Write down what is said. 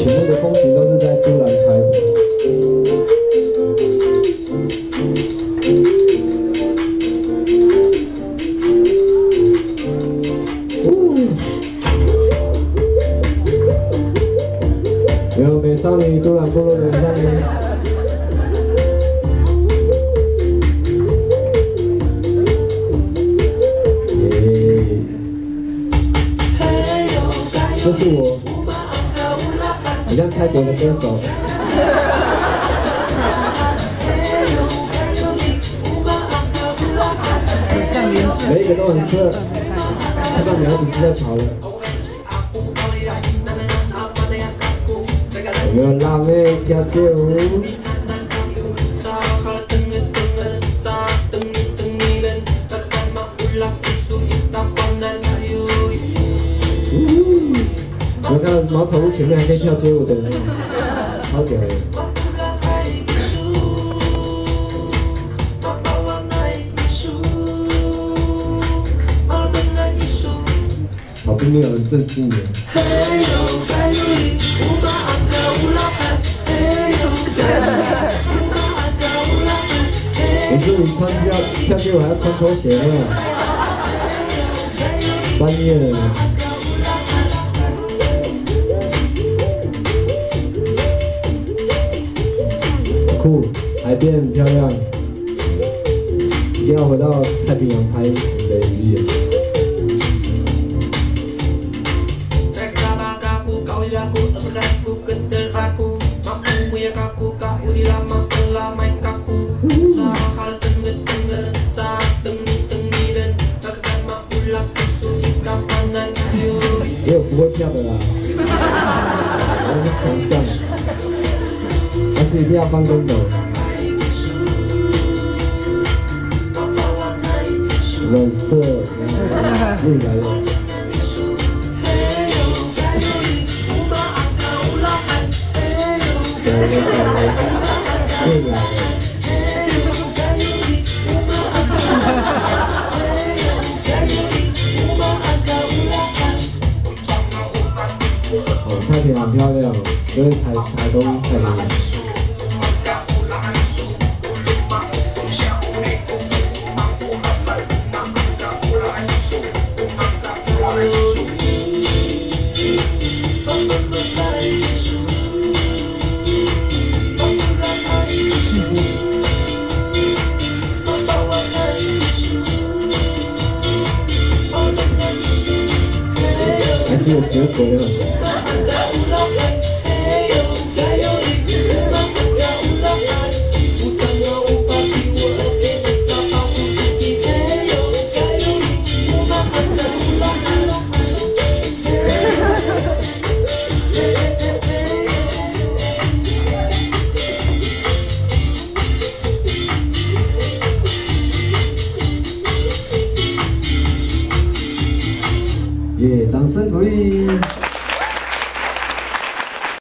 前面的风景都是在都兰拍的。有美少女，都兰部落的美少女。 这是我，很像泰国的歌手。每一个都很色，看到女孩子就在跑了。有没有辣妹跳跳舞？我看到茅草屋前面还可以跳街舞的，好屌耶！好并没有很正经耶。我这里跳街舞还要穿拖鞋呢，专业的。 酷，海边很漂亮，一定要回到太平洋拍你的雨夜。也有不会跳的啦，我是船长。 还是一定要翻跟斗，冷色又来了。又来了。哦，太平很漂亮，因为台东太平洋。 还是有结果的。耶，掌声鼓励。